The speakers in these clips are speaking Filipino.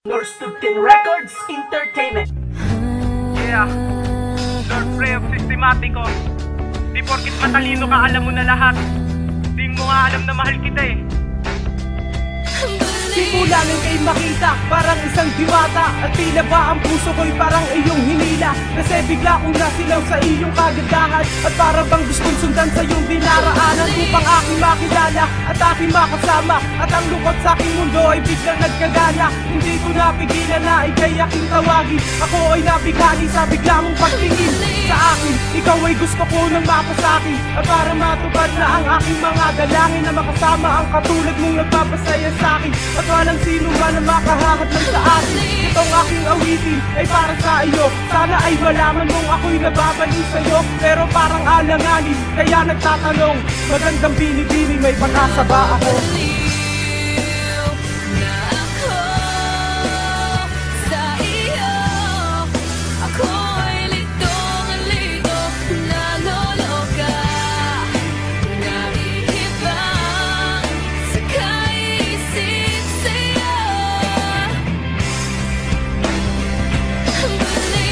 Norstubkin Records Entertainment. Yeah, Lord Frey of Systematico. Di porkit matalino ka, alam mo na lahat. Di mo nga alam na mahal kita eh. Simula nang kay makita, parang isang diwata. At tila ba ang puso ko'y parang iyong hinila. Kasi bigla kong nasilaw sa iyong kagandahan. At para bang gustong sundan sa iyong dinaraanan, upang aking makilala at aking makasama. At ang lungkot sa aking mundo ay biglang nagkagana. Hindi ko napigilan na ikay aking tawagin. Ako ay nabighani sa bigla mong pagtingin sa akin. Ikaw ay gusto ko nang mapasakin. At para matupad na ang aking mga dalangin, na makasama ang katulad mong nagpapasaya sa akin. At walang sino man na makahahat lang sa akin. Itong aking awitin ay para sa iyo. Sana ay malaman mong ako'y nababaliw sa'yo. Pero parang alanganin, kaya nagtatanong, magandang binibini, may pag-asa ba ako?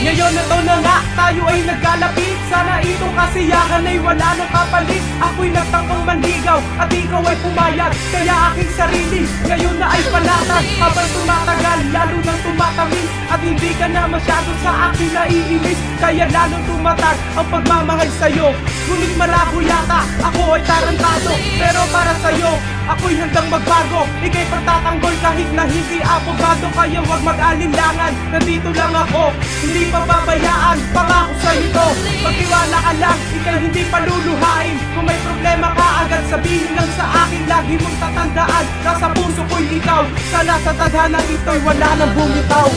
Ngayon na to na nga, tayo ay nagkalapit. Sana itong kasiyahan ay wala nang kapalit. Ako'y nagtangkang manligaw at ikaw ay pumayag. Kaya aking sarili ngayon na ay panatag. Habang tumatagal, lalo nang tumatamis. At hindi ka na masyado sa akin naiinis. Kaya lalong tumatag ang pagmamahal sa'yo. Ngunit malabo yata, ako ay tarantado. Pero para sa'yo, ako'y handang magbago. Ika'y pagtatanggol kahit na hindi abogado. Kaya huwag mag-alinlangan, nandito lang ako. Hindi pababayaan, pangako sa'yo to. Magtiwala ka lang, ika'y hindi paluluhain. Kung may problema ka agad, sabihin lang sa akin. Lagi mong tatandaan, nasa puso ko'y ikaw. Sana sa tadhana ito'y wala nang bumitaw.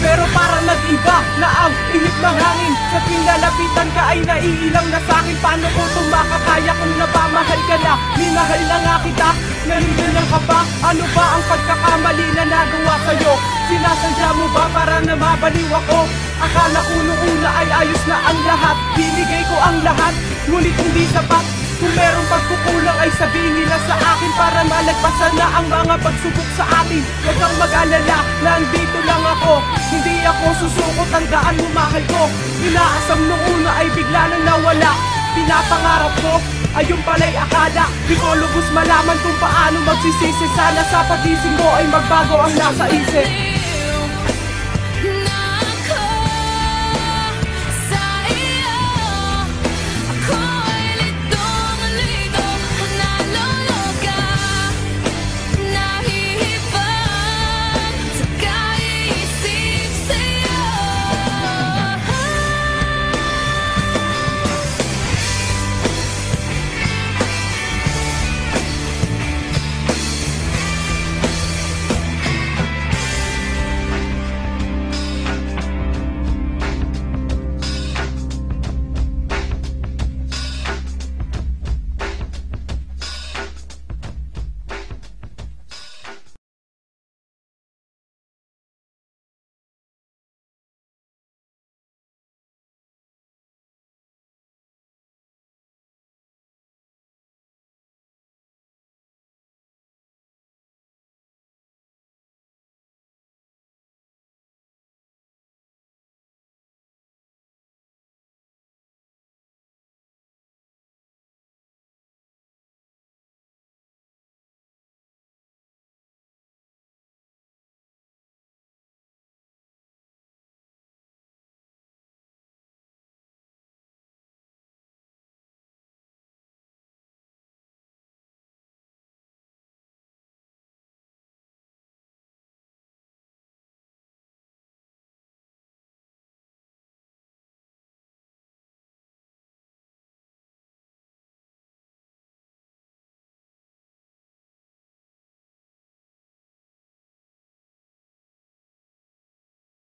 Pero parang nag-iba na ang ihip ng hangin. Sa pinalapitan ka ay naiilang na sa'kin. Paano ko ito makakaya kung napamahal ka na? Minahal na nga kita, ngayon ganyan ka ba? Ano ba ang pagkakamali na nagawa sa'yo? Sinasadya mo ba para na mabaliw ako? Akala ko noong una ay ayos na ang lahat. Binigay ko ang lahat, ngunit hindi sapat. Kung merong pagkukulang ay sabihin na sa akin, para malagpasan na ang mga pagsubok sa atin. Huwag kang mag-alala, nandito lang ako. Hindi ako susuko, tandaan mo mahal ko. Inaasam nung una ay bigla nang nawala. Pinapangarap ko, ayun pala'y akala. Di ko lubos malaman kung paano magsisisi. Sana sa pagising mo ay magbago ang nasa isip.